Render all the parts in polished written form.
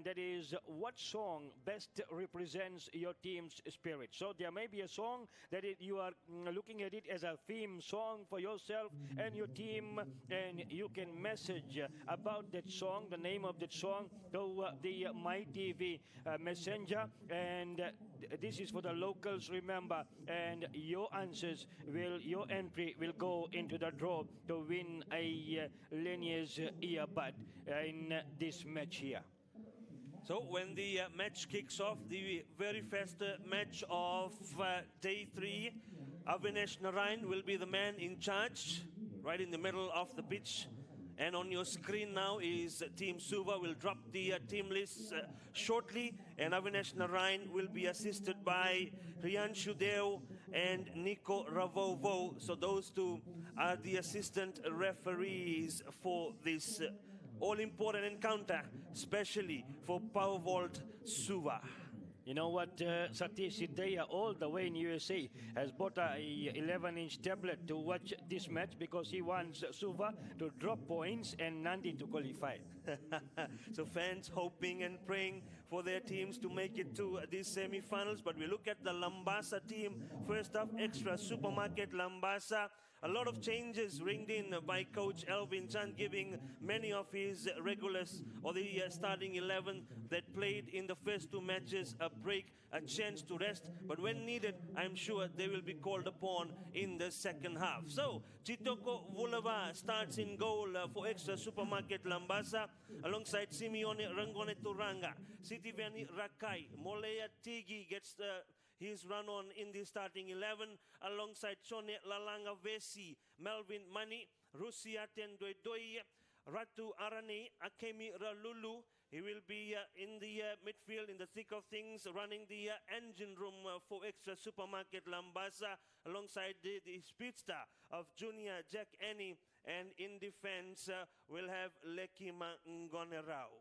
and that is what song best represents your team's spirit. So there may be a song that you are looking at it as a theme song for yourself and your team, and you can message about that song, the name of that song, to the MyTV messenger, and this is for the locals, remember, and your entry will go into the draw to win a Lineage earbud in this match here. So when the match kicks off, the very first match of day 3, Avinash Narayan will be the man in charge, right in the middle of the pitch. And on your screen now is Team Suva. Will drop the team list shortly. And Avinash Narayan will be assisted by Riyan Shudev and Nico Ravovo. So those two are the assistant referees for this all-important encounter, especially for Power Vault Suva. You know what, Satish Siddeya, all the way in USA, has bought a 11-inch tablet to watch this match because he wants Suva to drop points and Nandi to qualify. So fans hoping and praying for their teams to make it to these semi-finals. But we look at the LABASA team. First up, Extra Supermarket LABASA. A lot of changes ringed in by Coach Elvin Chan, giving many of his regulars or the starting 11 that played in the first 2 matches a break, a chance to rest. But when needed, I'm sure they will be called upon in the second half. So, Chitoko Vulava starts in goal for Extra Supermarket LABASA alongside Simeone Rangone Turanga. Sitivani Rakai, Molea Tigi gets his run on in the starting 11 alongside Chone Lalanga Vesi, Melvin Mani, Rusia Tendoidoi, Ratu Arane, Akemi Ralulu. He will be in the midfield, in the thick of things, running the engine room for Extra Supermarket LABASA alongside the speedster of Junior Jack Annie. And in defense, we'll have Lekima Ngonerau.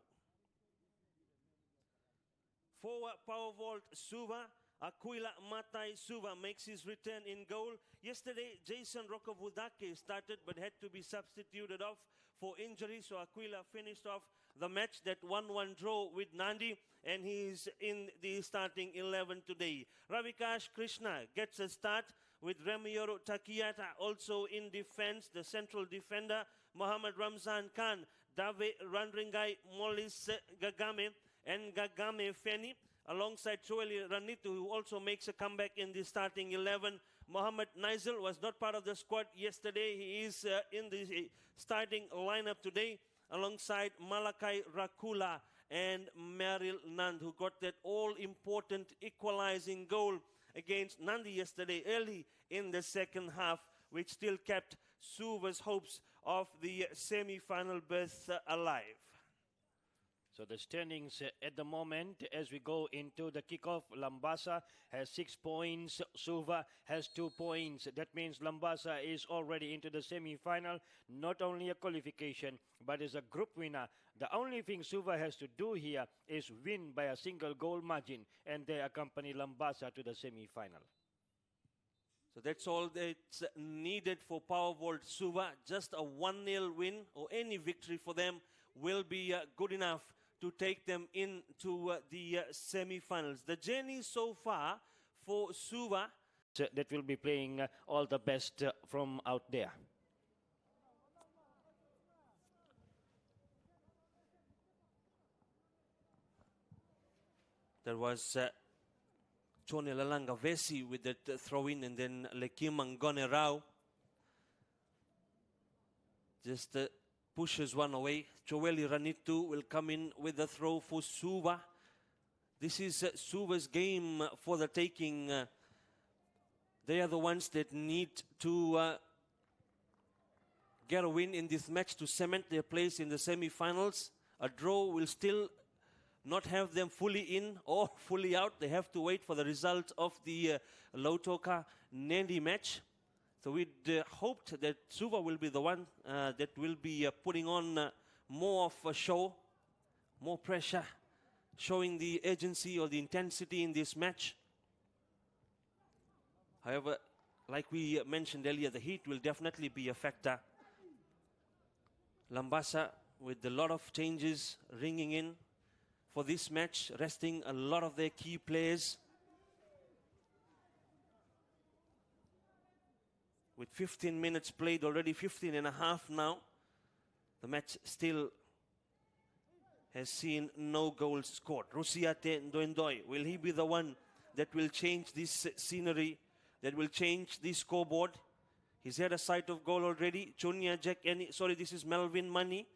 For Power Vault Suva, Aquila Matai Suva makes his return in goal. Yesterday, Jason Rokovudake started but had to be substituted off for injury. So Aquila finished off the match, that 1-1 draw with Nandi, and he is in the starting 11 today. Ravikash Krishna gets a start with Remiyoro Takiyata also in defense. The central defender, Muhammad Ramzan Khan, Dave Randringai, Molis Gagame, and Gagame Feni, alongside Choeli Ranitu, who also makes a comeback in the starting 11. Mohamed Nigel was not part of the squad yesterday. He is in the starting lineup today, alongside Malakai Rakula and Meryl Nand, who got that all-important equalizing goal against Nandi yesterday early in the second half, which still kept Suva's hopes of the semi-final berth alive. So the standings at the moment as we go into the kickoff, LABASA has 6 points, Suva has 2 points. That means LABASA is already into the semi-final, not only a qualification, but as a group winner. The only thing Suva has to do here is win by a single goal margin, and they accompany LABASA to the semi-final. So that's all that's needed for Power Vault Suva. Just a 1-0 win or any victory for them will be good enough to take them into the semi-finals. The journey so far for Suva, that will be playing all the best from out there. There was Chone Lalanga Vesi with that throw-in, and then Lekima Ngonerau just pushes one away. Joeli Ranitu will come in with the throw for Suva. This is Suva's game for the taking. They are the ones that need to get a win in this match to cement their place in the semi-finals. A draw will still not have them fully in or fully out. They have to wait for the result of the Lautoka Nandi match. So we'd hoped that Suva will be the one that will be putting on more of a show, more pressure, showing the urgency or the intensity in this match. However, like we mentioned earlier, the heat will definitely be a factor. LABASA with a lot of changes ringing in. for this match, resting a lot of their key players. With 15 minutes played already, 15 and a half now, the match still has seen no goals scored. Rusiate Ndoendoi, will he be the one that will change this scenery, that will change this scoreboard? He's had a sight of goal already. Chunya Jack, sorry, this is Melvin Money.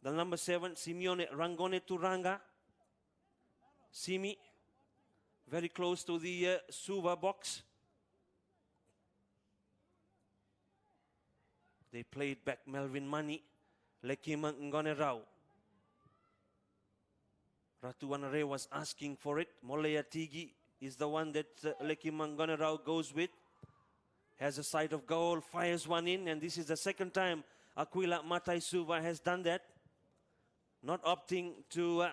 The number 7, Simeone Rangone Turanga. Simi, very close to the Suva box. They played back Melvin Money. Lekima Ngonerau. Ratuanare was asking for it. Molea Tigi is the one that Lekima Ngonerau goes with. Has a sight of goal, fires one in, and this is the second time Aquila Matai Suva has done that. Not opting to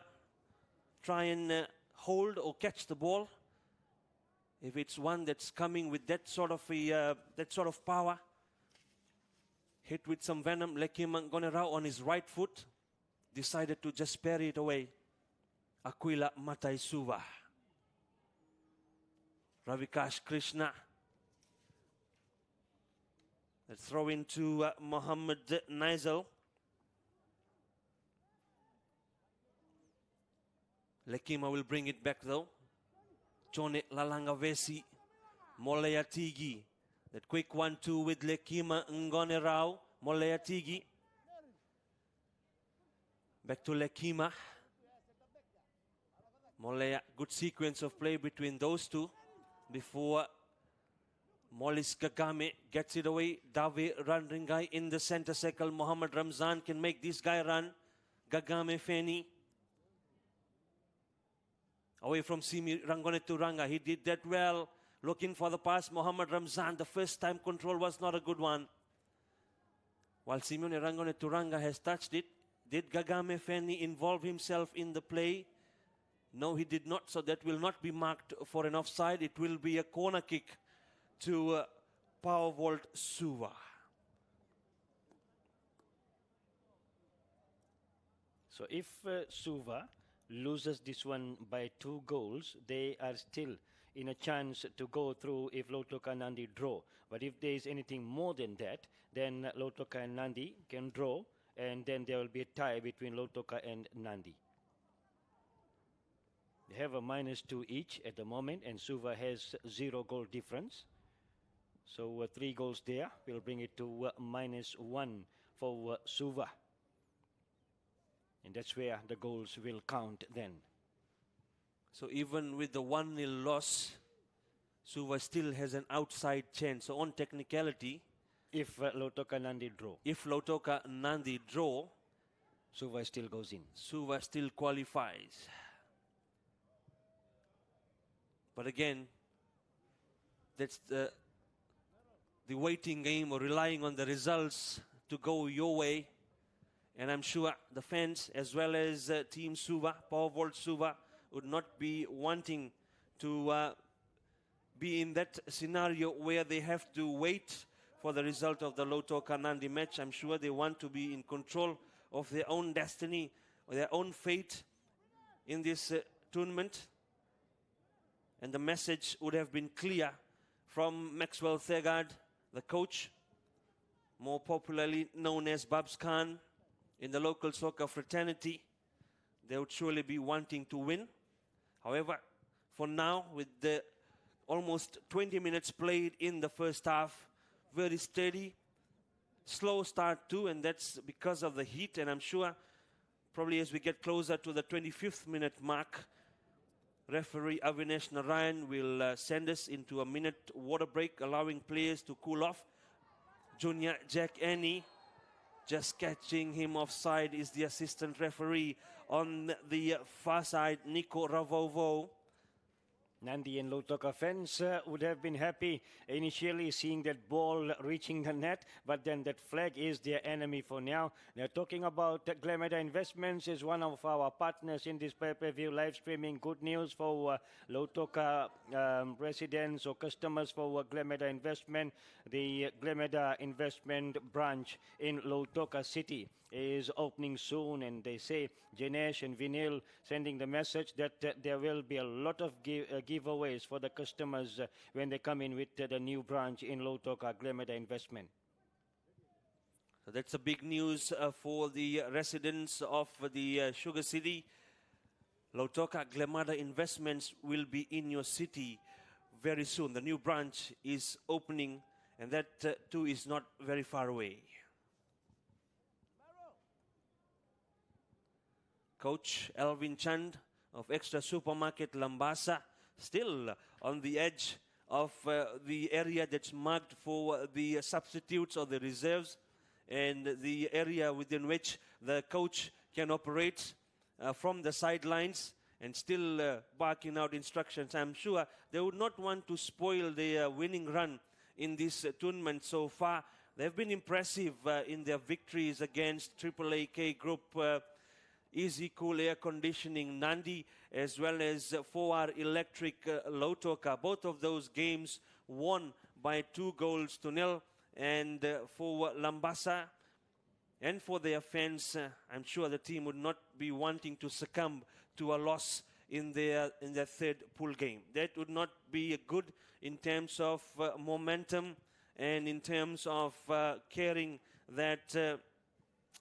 try and hold or catch the ball. If it's one that's coming with that sort of power, hit with some venom, Lekima Ngonerau on his right foot decided to just parry it away. Aquila Matai Suva. Ravikash Krishna. Let's throw into Mohammed Nizal. Lekima will bring it back though. Chone Lalangavesi. Molea Tigi. That quick 1-2 with Lekima Ngonerau. Molea Tigi. Back to Lekima. Molea, good sequence of play between those two before Molis Gagame gets it away. Dave Ranringai in the center circle. Mohammed Ramzan can make this guy run. Gagame Feni. Away from Simi Rangone Turanga. He did that well. Looking for the pass. Mohammed Ramzan. The first time control was not a good one. While Simeone Rangone Turanga has touched it. Did Gagame Feni involve himself in the play? No, he did not, so that will not be marked for an offside. It will be a corner kick to Power Vault Suva. So if Suva loses this one by 2 goals, they are still in a chance to go through if Lautoka and Nandi draw. But if there is anything more than that, then Lautoka and Nandi can draw, and then there will be a tie between Lautoka and Nandi. They have a -2 each at the moment, and Suva has 0 goal difference. So 3 goals there will bring it to -1 for Suva. And that's where the goals will count then. So even with the 1-0 loss, Suva still has an outside chance. So on technicality, if Lautoka Nandi draw. If Lautoka Nandi draw, Suva still goes in. Suva still qualifies. But again, that's the waiting game or relying on the results to go your way. And I'm sure the fans as well as Team Suva, Power Vault Suva, would not be wanting to be in that scenario where they have to wait for the result of the Lautoka Nandi match. I'm sure they want to be in control of their own destiny, or their own fate in this tournament. And the message would have been clear from Maxwell Thegard, the coach, more popularly known as Babs Khan in the local soccer fraternity. They would surely be wanting to win. However, for now, with the almost 20 minutes played in the first half, very steady, slow start too, and that's because of the heat. And I'm sure probably as we get closer to the 25th minute mark, referee Avinesh Narayan will send us into a minute water break, allowing players to cool off. Junior Jack Annie, just catching him offside, is the assistant referee. On the far side, Nico Ravovo. Nandi and Lautoka fans would have been happy initially seeing that ball reaching the net, but then that flag is their enemy for now. They're talking about Glameda Investments is one of our partners in this pay-per-view live streaming. Good news for Lautoka residents or customers for Glameda Investment. The Glameda Investment branch in Lautoka City is opening soon, and they say Janesh and Vinil sending the message that there will be a lot of giveaways for the customers when they come in with the new branch in Lautoka Glemada Investment. So that's a big news for the residents of the Sugar City. Lautoka Glemada Investments will be in your city very soon. The new branch is opening, and that too is not very far away. Coach Alvin Chand of Extra Supermarket LABASA still on the edge of the area that's marked for the substitutes or the reserves, and the area within which the coach can operate from the sidelines and still barking out instructions. I'm sure they would not want to spoil their winning run in this tournament so far. They've been impressive in their victories against AAAK Group, Easy Cool Air Conditioning Nandi, as well as 4R Electric Lautoka. Both of those games won by 2-0. And for LABASA and for their fans, I'm sure the team would not be wanting to succumb to a loss in their third pool game. That would not be good in terms of momentum and in terms of carrying that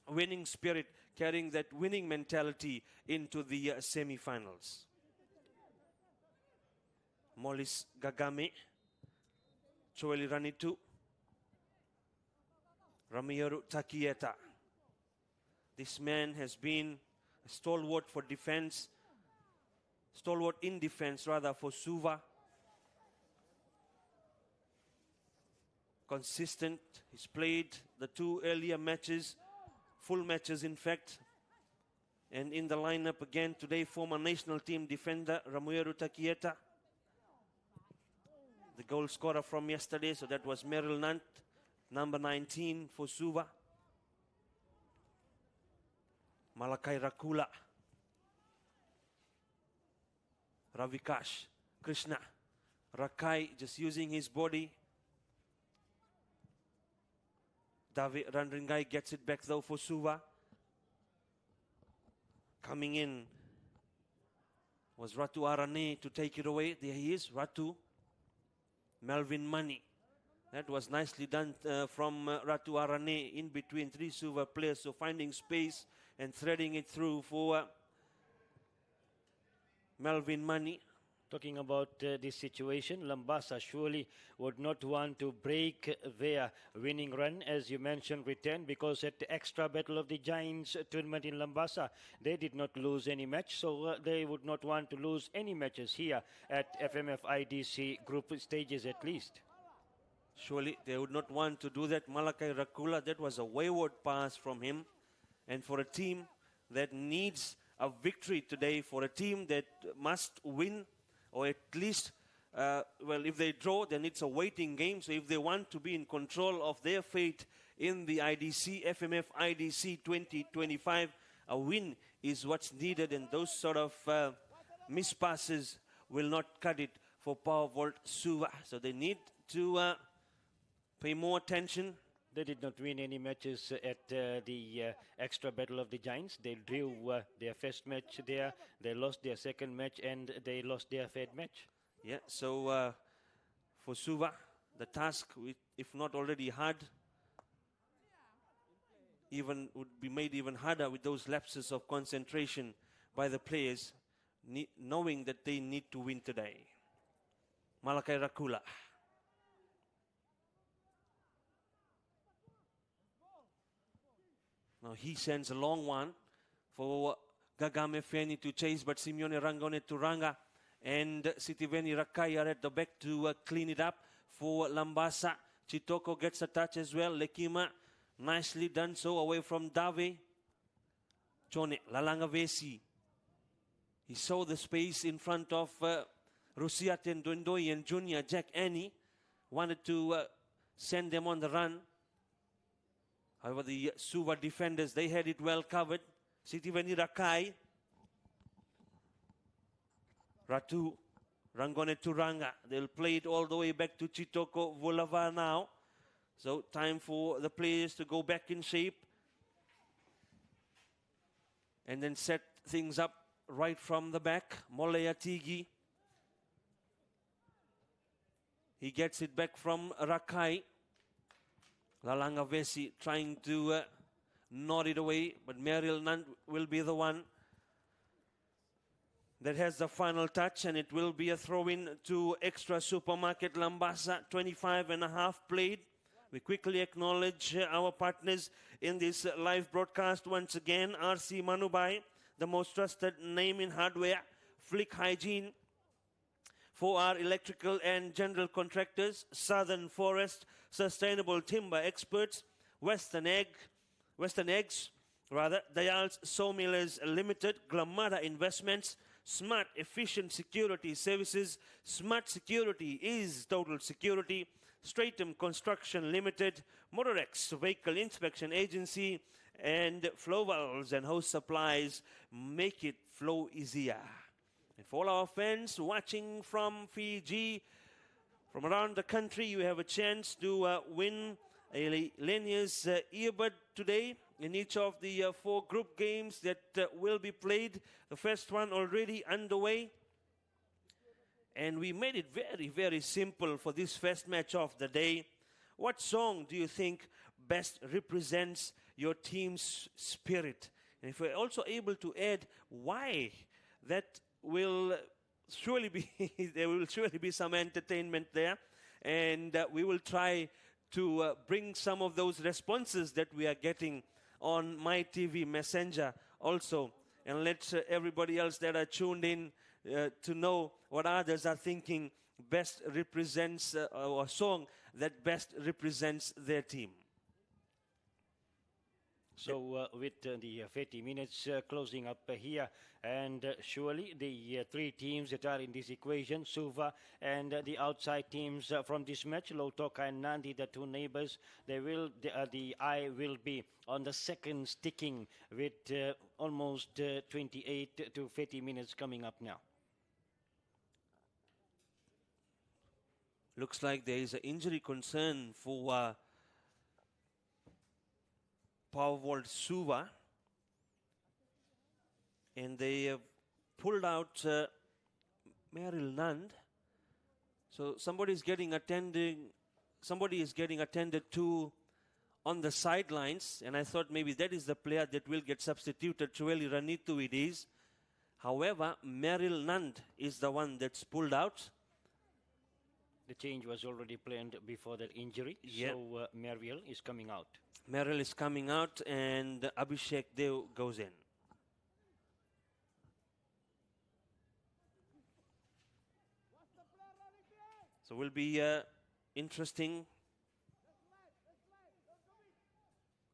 winning spirit, carrying that winning mentality into the semi-finals. Molis Gagame, Choeli Ranitu, Ramiro Takieta. This man has been a stalwart in defense for Suva. Consistent. He's played the 2 earlier matches, full matches in fact. And in the lineup again today, former national team defender Ramiro Takieta. The goal scorer from yesterday, so that was Merrill Nant, number 19 for Suva. Malakai Rakula, Ravikash, Krishna, Rakai just using his body. David Randringai gets it back though for Suva. Coming in was Ratu Arane to take it away. There he is, Ratu. Melvin Money. That was nicely done from Ratu Arane in between 3 Suva players. So finding space and threading it through for Melvin Money. Talking about this situation, LABASA surely would not want to break their winning run, as you mentioned, return, because at the extra Battle of the Giants tournament in LABASA, they did not lose any match, so they would not want to lose any matches here at FMF IDC group stages at least. Surely they would not want to do that. Malakai Rakula, that was a wayward pass from him. And for a team that needs a victory today, for a team that must win, or at least, if they draw, then it's a waiting game. So if they want to be in control of their fate in the IDC, FMF IDC 2025, a win is what's needed. And those sort of mispasses will not cut it for Power Vault Suva. So they need to pay more attention. They did not win any matches at the extra Battle of the Giants. They drew their first match there. They lost their second match, and they lost their third match. Yeah, so for Suva, the task, if not already hard, would be made even harder with those lapses of concentration by the players, knowing that they need to win today. Malakai Rakula. Now he sends a long one for Gagame Feni to chase, but Simeone Rangone Turanga and Sitiveni Rakai are at the back to clean it up for LABASA. Chitoko gets a touch as well. Lekima nicely done so away from Dave. Chone Lalanga Vesi. He saw the space in front of Rusiaten Dundoi and Junior Jack Annie. Wanted to send them on the run. However, the Suva defenders, they had it well covered. Sitiveni Rakai. Ratu, Rangone Turanga. They'll play it all the way back to Chitoko Volava now. So time for the players to go back in shape. and then set things up right from the back. Molea Tigi. He gets it back from Rakai. Lalanga Vesi trying to nod it away, but Merrill Nund will be the one that has the final touch, and it will be a throw-in to Extra Supermarket LABASA. 25.5 played. We quickly acknowledge our partners in this live broadcast once again. RC Manubai, the most trusted name in hardware. Flick Hygiene, for our electrical and general contractors. Southern Forest, sustainable timber experts. Western Eggs, Dayal's Sawmillers Limited. Glamada Investments. Smart Efficient Security Services. Smart Security is total security. Stratum Construction Limited. Motorex Vehicle Inspection Agency. And Flow Valves and Hose Supplies make it flow easier. And for all our fans watching from Fiji, from around the country, you have a chance to win a Lenius earbud today in each of the 4 group games that will be played. The first one already underway. And we made it very, very simple for this first match of the day. What song do you think best represents your team's spirit? And if we're also able to add why, that will surely be, there will surely be some entertainment there. And we will try to bring some of those responses that we are getting on My TV Messenger also, and let everybody else that are tuned in to know what others are thinking best represents, or a song that best represents their team. So with the 30 minutes closing up here, and surely the 3 teams that are in this equation, Suva and the outside teams from this match, Lautoka and Nandi, the 2 neighbors, they will the eye will be on the second sticking with almost 28 to 30 minutes coming up now. Looks like there is an injury concern for Powervolt Suva, and they have pulled out Merrill Nund. So somebody is getting attended to on the sidelines, and I thought maybe that is the player that will get substituted. Chueli Ranitu it is. However, Merrill Nund is the one that's pulled out. The change was already planned before that injury, so Merrill is coming out. Merrill is coming out, and Abhishek Dev goes in. So will be interesting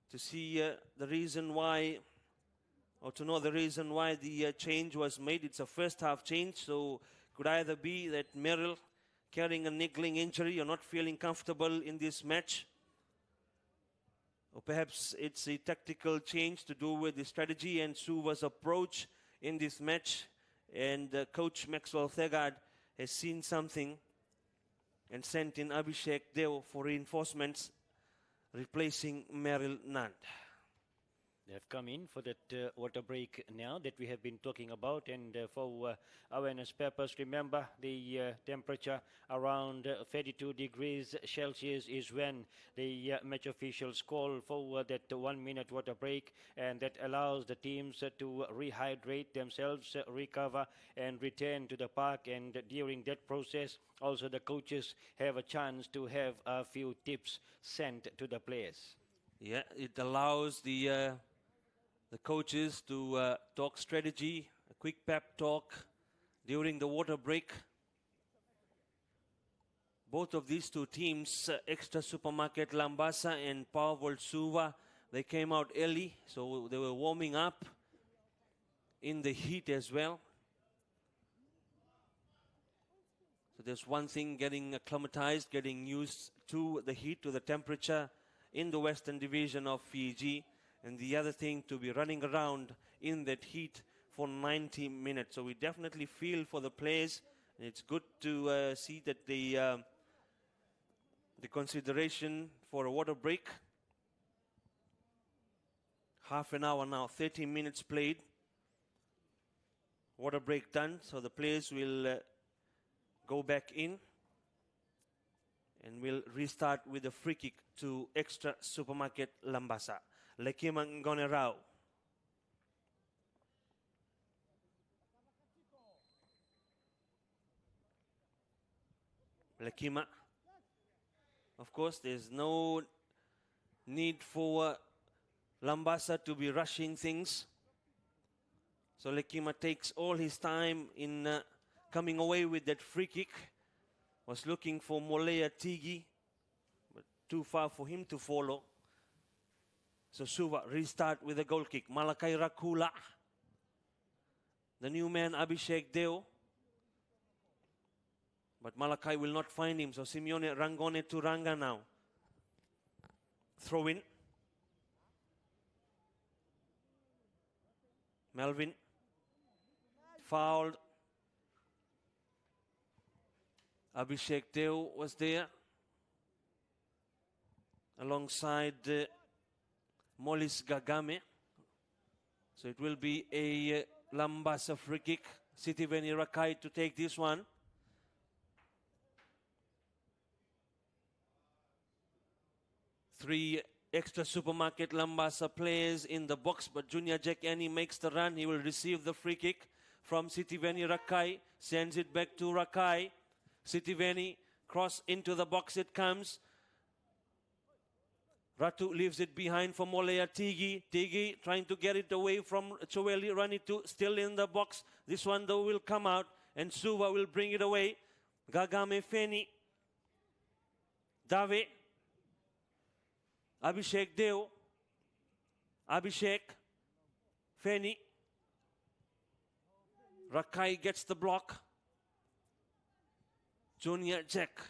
to see the reason why, or to know the reason why the change was made. It's a first half change, so could either be that Merrill carrying a niggling injury or not feeling comfortable in this match, or perhaps it's a tactical change to do with the strategy and Suva's approach in this match, and coach Maxwell Thegard has seen something and sent in Abhishek Dev for reinforcements, replacing Merrill Nund. They have come in for that water break now that we have been talking about, and for awareness purpose, remember the temperature around 32 degrees Celsius is when the match officials call for that 1 minute water break, and that allows the teams to rehydrate themselves, recover, and return to the park. And during that process, also the coaches have a chance to have a few tips sent to the players. Yeah, it allows the coaches to talk strategy, a quick pep talk during the water break. Both of these 2 teams, Extra Supermarket LABASA and Powervolt Suva, they came out early, so they were warming up in the heat as well. So there's one thing, getting acclimatized, getting used to the heat, to the temperature in the Western Division of Fiji. And the other thing, to be running around in that heat for 90 minutes. So we definitely feel for the players. And it's good to see that the consideration for a water break. Half an hour now, 30 minutes played. water break done, so the players will go back in. And we'll restart with a free kick to Extra Supermarket LABASA. Lekima Ngonerau. Lekima. Of course, there's no need for LABASA to be rushing things. So Lekima takes all his time in coming away with that free kick. Was looking for Molea Tigi, but too far for him to follow. So Suva restart with a goal kick. Malakai Rakula. The new man Abhishek Deo. But Malakai will not find him. So Simeone Rangone to Ranga now. Throw in. Melvin. Fouled. Abhishek Deo was there alongside Molis Gagame. So it will be a LABASA free kick. Sitiveni Rakai to take this one. Three Extra Supermarket LABASA players in the box, but Junior Jack Annie makes the run. He will receive the free kick from Sitiveni Rakai. Sends it back to Rakai. Sitiveni, cross into the box it comes. Ratu leaves it behind for Molea Tigi. Tigi trying to get it away from Choeli Ranitu, still in the box. This one though will come out and Suva will bring it away. Gagame Feni. Dave. Abhishek Deo. Abhishek. Feni. Rakai gets the block. Junior Jack.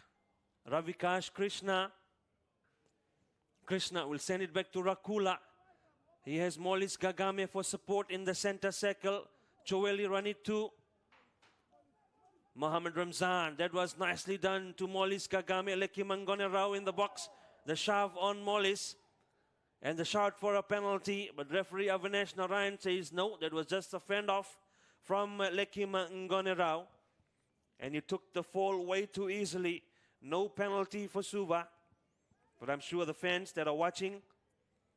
Ravikash Krishna. Krishna will send it back to Rakula. He has Molis Gagame for support in the center circle. Choeli Ranitu. Mohammed Ramzan. That was nicely done to Molis Gagame. Leki Mangone Rao in the box. The shove on Molis. And the shout for a penalty. But referee Avinash Narayan says no. That was just a fend off from Leki Mangone Rao. And you took the fall way too easily. No penalty for Suva. But I'm sure the fans that are watching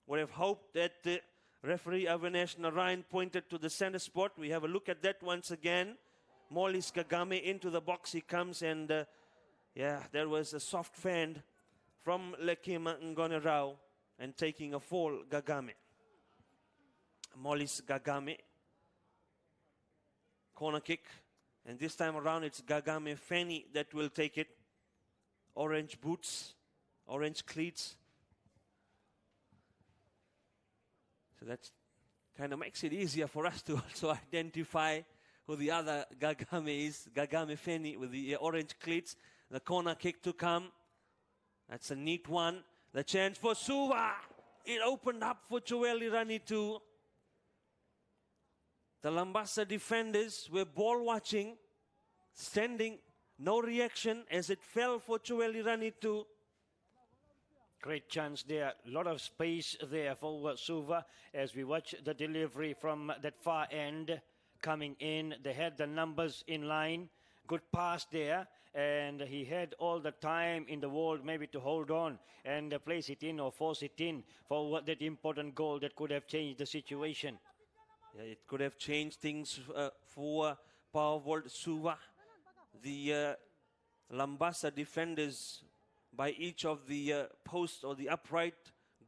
would have hoped that the referee Avinash Narayan pointed to the center spot. We have a look at that once again. Molis Gagame into the box he comes, and there was a soft fend from Lekima Ngone Rao and taking a fall Gagame. Molis Gagame. Corner kick. And this time around it's Gagame Feni that will take it. Orange boots. Orange cleats. So that kind of makes it easier for us to also identify who the other Gagame is. Gagame Feni with the orange cleats. The corner kick to come. That's a neat one. The chance for Suva. It opened up for Choeli Ranitu. The LABASA defenders were ball watching, standing, no reaction as it fell for Choeli Ranitu. Great chance there. A lot of space there for Suva as we watch the delivery from that far end coming in. They had the numbers in line. Good pass there. And he had all the time in the world maybe to hold on and place it in or force it in for that important goal that could have changed the situation. Yeah, it could have changed things for Powervolt Suva. The LABASA defenders by each of the posts or the upright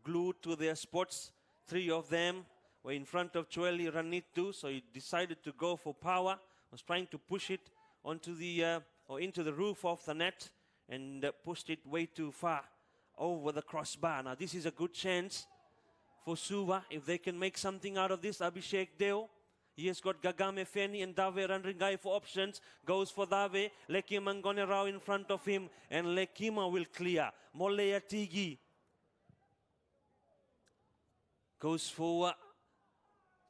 glued to their spots. Three of them were in front of Choeli Ranitu, so he decided to go for power. Was trying to push it onto the or into the roof of the net and pushed it way too far over the crossbar. Now this is a good chance for Suva if they can make something out of this. Abhishek Deo. He has got Gagame Feni and Dave Randringai for options. Goes for Dave. Lekima Ngone Rao in front of him. And Lekima will clear. Molea Tigi. Goes for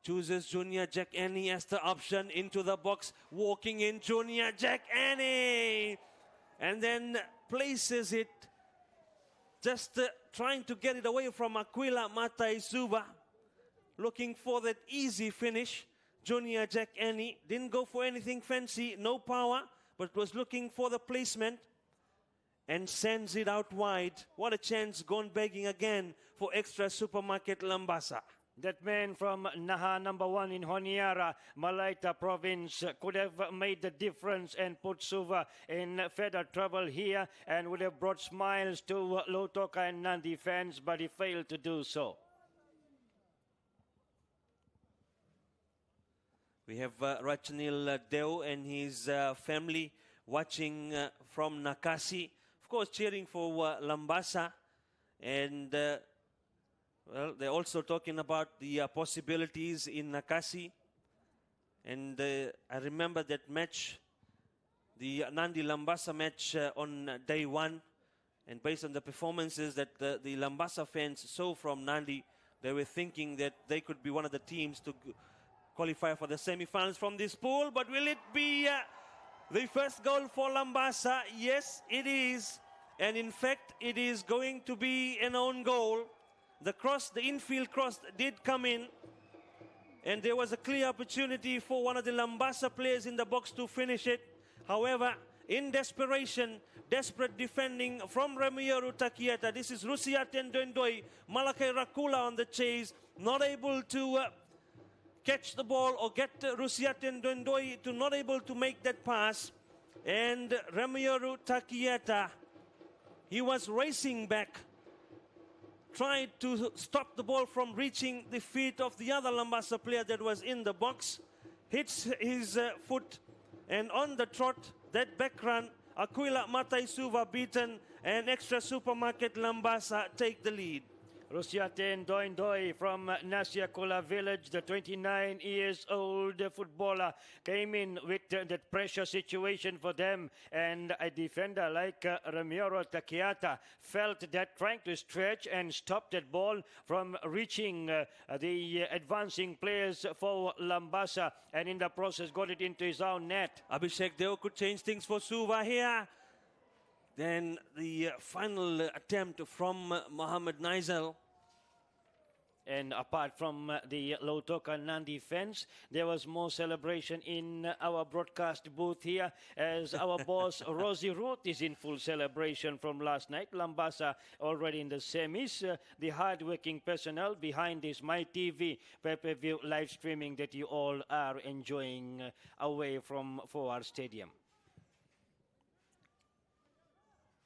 chooses Junior Jack Annie as the option into the box. Walking in Junior Jack Annie. And then places it. Just trying to get it away from Aquila Matai Suva. Looking for that easy finish. Junior Jack Annie. Didn't go for anything fancy, no power, but was looking for the placement and sends it out wide. What a chance, gone begging again for Extra Supermarket LABASA. That man from Naha number 1 in Honiara, Malaita province, could have made the difference and put Suva in further trouble here and would have brought smiles to Lautoka and Nandi fans, but he failed to do so. We have Rachanil Deo and his family watching from Nakasi. Of course, cheering for LABASA. And well, they're also talking about the possibilities in Nakasi. And I remember that match, the Nandi LABASA match on day 1. And based on the performances that the LABASA fans saw from Nandi, they were thinking that they could be one of the teams to qualify for the semi-finals from this pool. But will it be the first goal for LABASA? Yes, it is. And in fact, it is going to be an own goal. The cross, the infield cross did come in. And there was a clear opportunity for one of the LABASA players in the box to finish it. However, in desperation, desperate defending from Remiero Takieta. This is Rusiaten Dendoi, Malakai Rakula on the chase. Not able to catch the ball or get Rusiaten Dendoi to not able to make that pass. And Remiero Takieta, he was racing back, tried to stop the ball from reaching the feet of the other LABASA player that was in the box, hits his foot, and on the trot, that back run, Aquila Matai Suva beaten, and Extra Supermarket LABASA take the lead. Rusiaten Doindoi from Nasiakula village, the 29 years old footballer, came in with that pressure situation for them, and a defender like Ramiro Takiata felt that trying to stretch and stop that ball from reaching the advancing players for LABASA, and in the process got it into his own net. Abhishek Deo could change things for Suva here. Then the final attempt from Mohammed Nigel. And apart from the Lautoka Nandi fans, there was more celebration in our broadcast booth here, as our boss Rosie Root is in full celebration from last night. LABASA already in the semis. The hard-working personnel behind this My TV pay-per-view live streaming that you all are enjoying away from our stadium.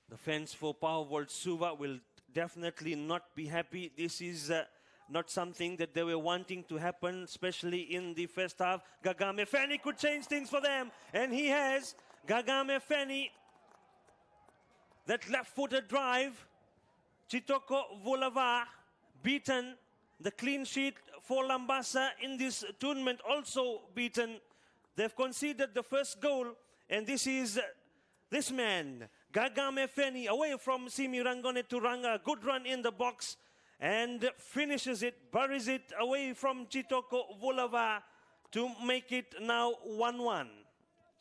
The fans for Powervolt Suva will definitely not be happy. This is not something that they were wanting to happen, especially in the first half. Gagame Feni could change things for them, and he has. Gagame Feni, that left-footed drive. Chitoko Vulava beaten. The clean sheet for LABASA in this tournament also beaten. They've conceded the first goal, and this is this man, Gagame Feni, away from Simi Rangone Turanga. Good run in the box and finishes it, buries it away from Chitoko Vulava to make it now 1-1.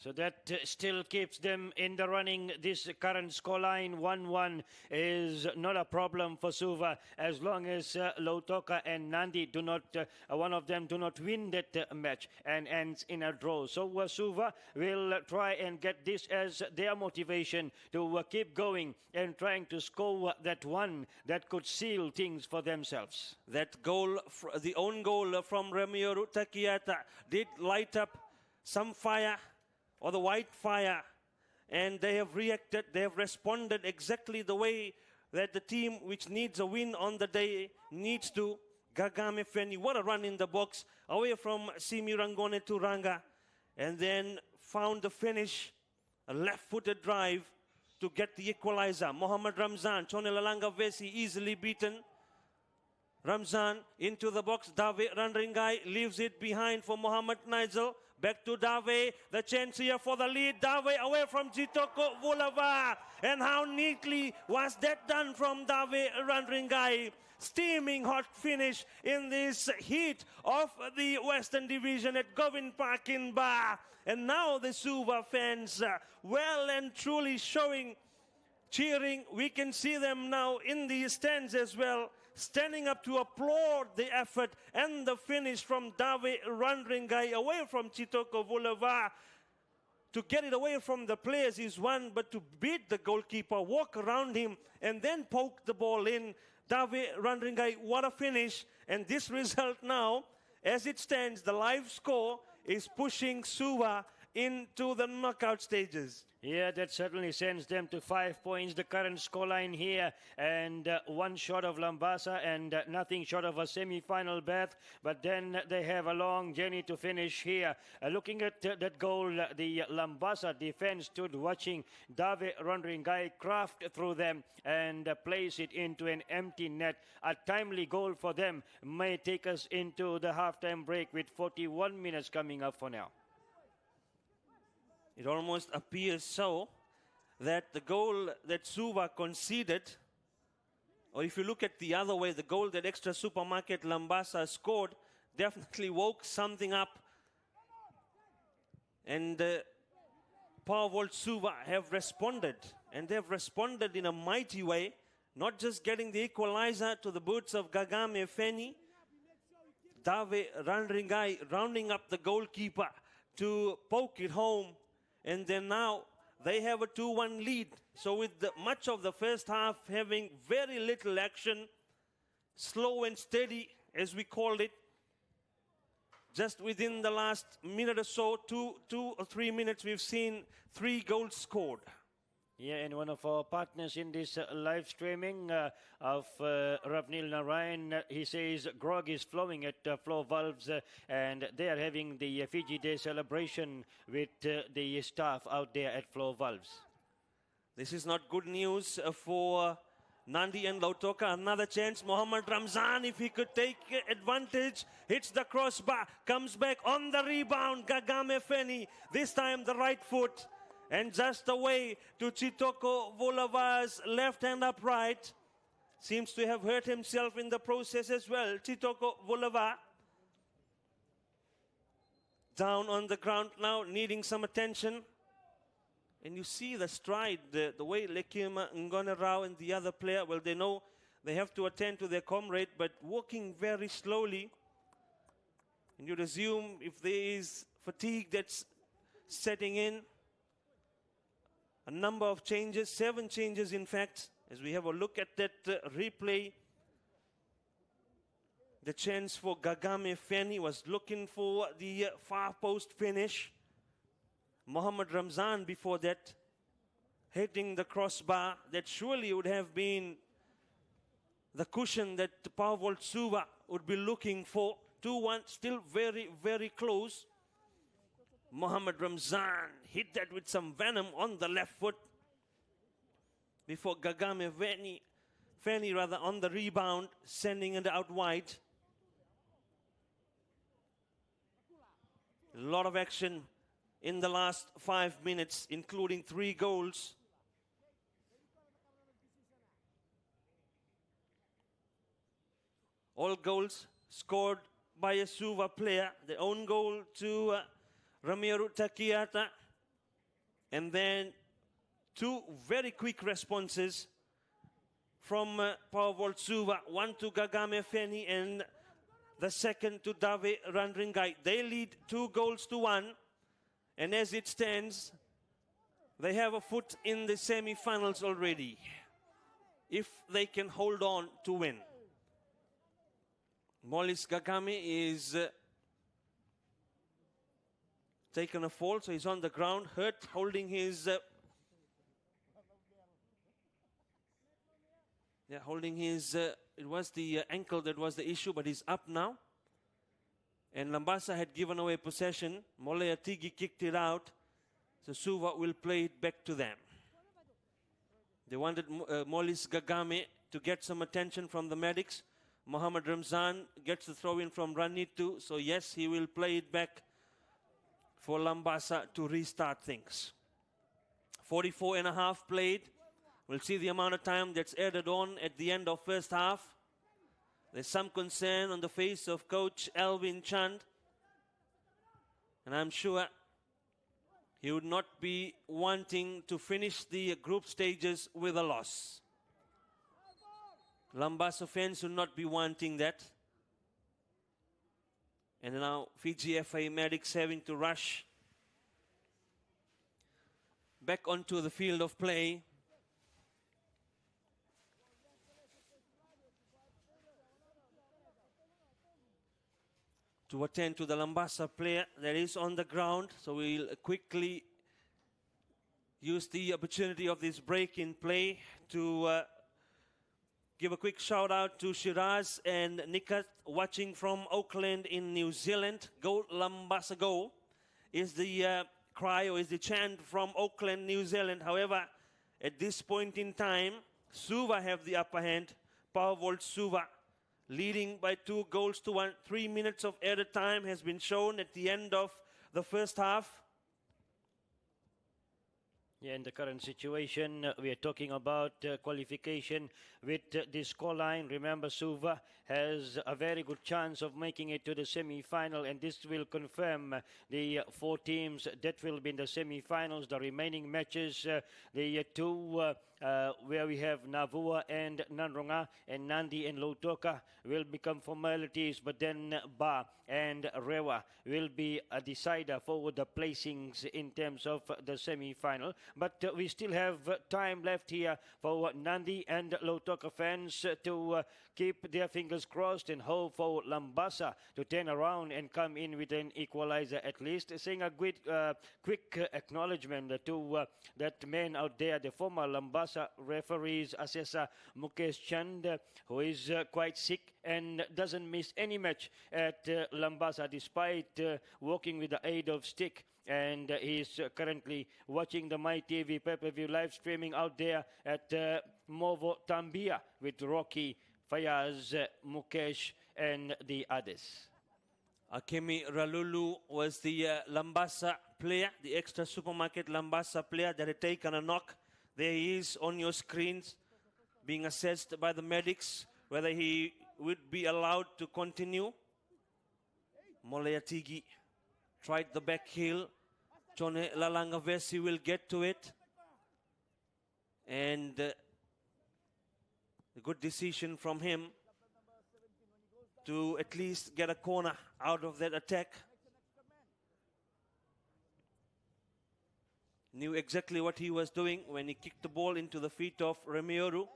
So that still keeps them in the running. This current scoreline 1-1 is not a problem for Suva, as long as Lautoka and Nandi do not, one of them do not win that match and ends in a draw. So Suva will try and get this as their motivation to keep going and trying to score that one that could seal things for themselves. That goal, the own goal from Remio Takiata did light up some fire, or the white fire, and they have reacted, they have responded exactly the way that the team which needs a win on the day needs to. Gagame Feni, what a run in the box, away from Simi Rangone Turanga, and then found the finish, a left-footed drive to get the equalizer. Mohamed Ramzan, Chonelalanga Vesi easily beaten. Ramzan into the box, Dave Randringai leaves it behind for Mohamed Nigel. Back to Dave, the chance here for the lead. Dave away from Chitoko Vulava. And how neatly was that done from Dave Randringai. Steaming hot finish in this heat of the Western Division at Govind Park in Ba. And now the Suva fans well and truly showing, cheering. We can see them now in the stands as well, standing up to applaud the effort and the finish from Dave Randringai away from Chitoko Vulava. To get it away from the players is one, but to beat the goalkeeper, walk around him, and then poke the ball in. Dave Randringai, what a finish. And this result now, as it stands, the live score is pushing Suva into the knockout stages. Yeah, that certainly sends them to 5 points. The current scoreline here, and one short of LABASA and nothing short of a semi-final berth. But then they have a long journey to finish here. Looking at that goal, the LABASA defense stood watching Dave Randringai craft through them and place it into an empty net. A timely goal for them may take us into the halftime break with 41 minutes coming up for now. It almost appears so that the goal that Suva conceded, or if you look at the other way, the goal that Extra Supermarket LABASA scored definitely woke something up. And Powervolt Suva have responded, and they've responded in a mighty way, not just getting the equalizer to the boots of Gagame Feni, Dave Randringai rounding up the goalkeeper to poke it home. And then now they have a 2-1 lead. So with much of the first half having very little action, slow and steady as we called it, just within the last minute or so, 2 or 3 minutes, we've seen 3 goals scored. Yeah, and one of our partners in this live streaming of Ravnil Narayan, he says grog is flowing at Flow Valves and they are having the Fiji Day celebration with the staff out there at Flow Valves. This is not good news for Nandi and Lautoka. Another chance, Mohammad Ramzan, if he could take advantage, hits the crossbar, comes back on the rebound, Gagame Feni, this time the right foot. And just away to Chitoko Vulava's left hand upright. Seems to have hurt himself in the process as well. Chitoko Vulava down on the ground now, needing some attention. And you see the stride, the way Lekima Ngone Rao and the other player, well, they know they have to attend to their comrade, but walking very slowly. And you'd assume if there is fatigue that's setting in, a number of changes, 7 changes in fact, as we have a look at that replay. The chance for Gagame Feni was looking for the far post finish. Mohammad Ramzan before that, hitting the crossbar that surely would have been the cushion that Powervolt Suva would be looking for. 2-1, still very, very close. Mohammad Ramzan hit that with some venom on the left foot before Gagame Feni rather on the rebound, sending it out wide. A lot of action in the last 5 minutes, including 3 goals. All goals scored by a Suva player. The own goal to Ramiro Takiata, and then 2 very quick responses from Powervolt Suva, one to Gagame Feni and the second to Dave Randringai. They lead 2 goals to 1, and as it stands, they have a foot in the semi-finals already, if they can hold on to win. Molis Gagame is taken a fall, so he's on the ground, hurt, holding his it was the ankle that was the issue, but he's up now. And LABASA had given away possession. Mole Atigi kicked it out, so Suva will play it back to them. They wanted Molis Gagame to get some attention from the medics. Mohammad Ramzan gets the throw in from Ranitu, so yes, he will play it back for LABASA to restart things. 44.5 played. We'll see the amount of time that's added on at the end of first half. There's some concern on the face of Coach Alvin Chand. And I'm sure he would not be wanting to finish the group stages with a loss. LABASA fans will not be wanting that. And now Fiji FA medics having to rush back onto the field of play. To attend to the LABASA player that is on the ground. So we'll quickly use the opportunity of this break in play to give a quick shout out to Shiraz and Nikat watching from Auckland in New Zealand. Go LABASA go is the cry or is the chant from Auckland, New Zealand. However, at this point in time, Suva have the upper hand. Powervolt Suva leading by 2-1. 3 minutes of added time has been shown at the end of the first half. Yeah, in the current situation, we are talking about qualification with this scoreline. Remember, Suva has a very good chance of making it to the semi-final, and this will confirm the 4 teams that will be in the semi-finals. The remaining matches, the two where we have Navua and Nanronga, and Nandi and Lautoka will become formalities, but then Ba and Rewa will be a decider for the placings in terms of the semi-final. But we still have time left here for Nandi and Lautoka fans to keep their fingers crossed and hope for LABASA to turn around and come in with an equalizer at least. Saying a quick acknowledgement to that man out there, the former LABASA referees assessor Mukesh Chand, who is quite sick and doesn't miss any match at LABASA despite working with the aid of stick. And he's currently watching the MyTV pay-per-view live streaming out there at Movo Tambia with Rocky, Fayaz, Mukesh and the others. Akemi Ralulu was the LABASA player, the extra supermarket LABASA player that had taken a knock. There he is on your screens being assessed by the medics whether he would be allowed to continue. Moleatigi tried the back heel. Chone Lalangavesi will get to it. And a good decision from him to at least get a corner out of that attack. Knew exactly what he was doing when he kicked the ball into the feet of Remioru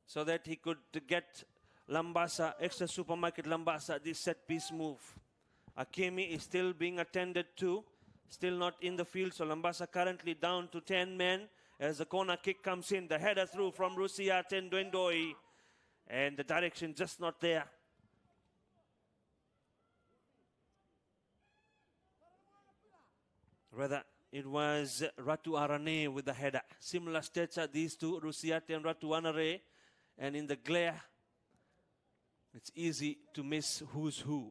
so that he could get LABASA, extra supermarket LABASA, this set piece move. Akemi is still being attended to, still not in the field, so LABASA currently down to 10 men as the corner kick comes in. The header through from Rusiaten Dwendoi, and the direction just not there. Rather, it was Ratu Arane with the header. Similar stats are these two, Rusiate and Ratu Arane. And in the glare, it's easy to miss who's who.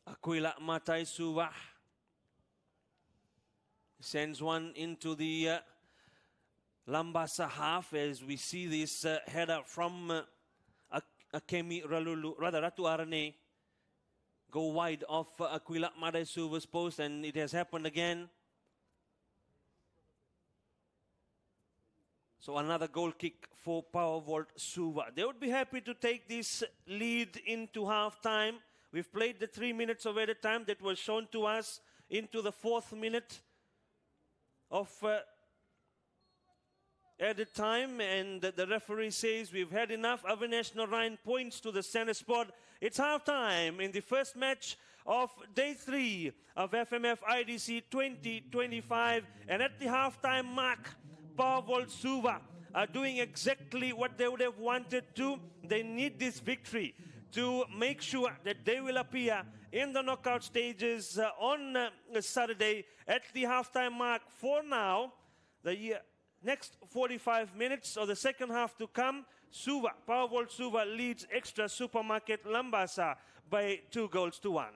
Aquila Matai Suva sends one into the LABASA half as we see this header from Akemi Ralulu, rather Ratu Arane, go wide of Aquila Matai Suva's post, and it has happened again. So another goal kick for Powervolt Suva. They would be happy to take this lead into half-time. We've played the 3 minutes of added time that was shown to us into the 4th minute of added time, and the referee says we've had enough. Avinash Narayan points to the center spot. It's half-time in the first match of day 3 of FMF IDC 2025, and at the half-time mark, Powervolt Suva are doing exactly what they would have wanted to. They need this victory to make sure that they will appear in the knockout stages on Saturday at the halftime mark. For now, the next 45 minutes of the second half to come, Suva, Powervolt Suva leads extra supermarket LABASA by 2-1.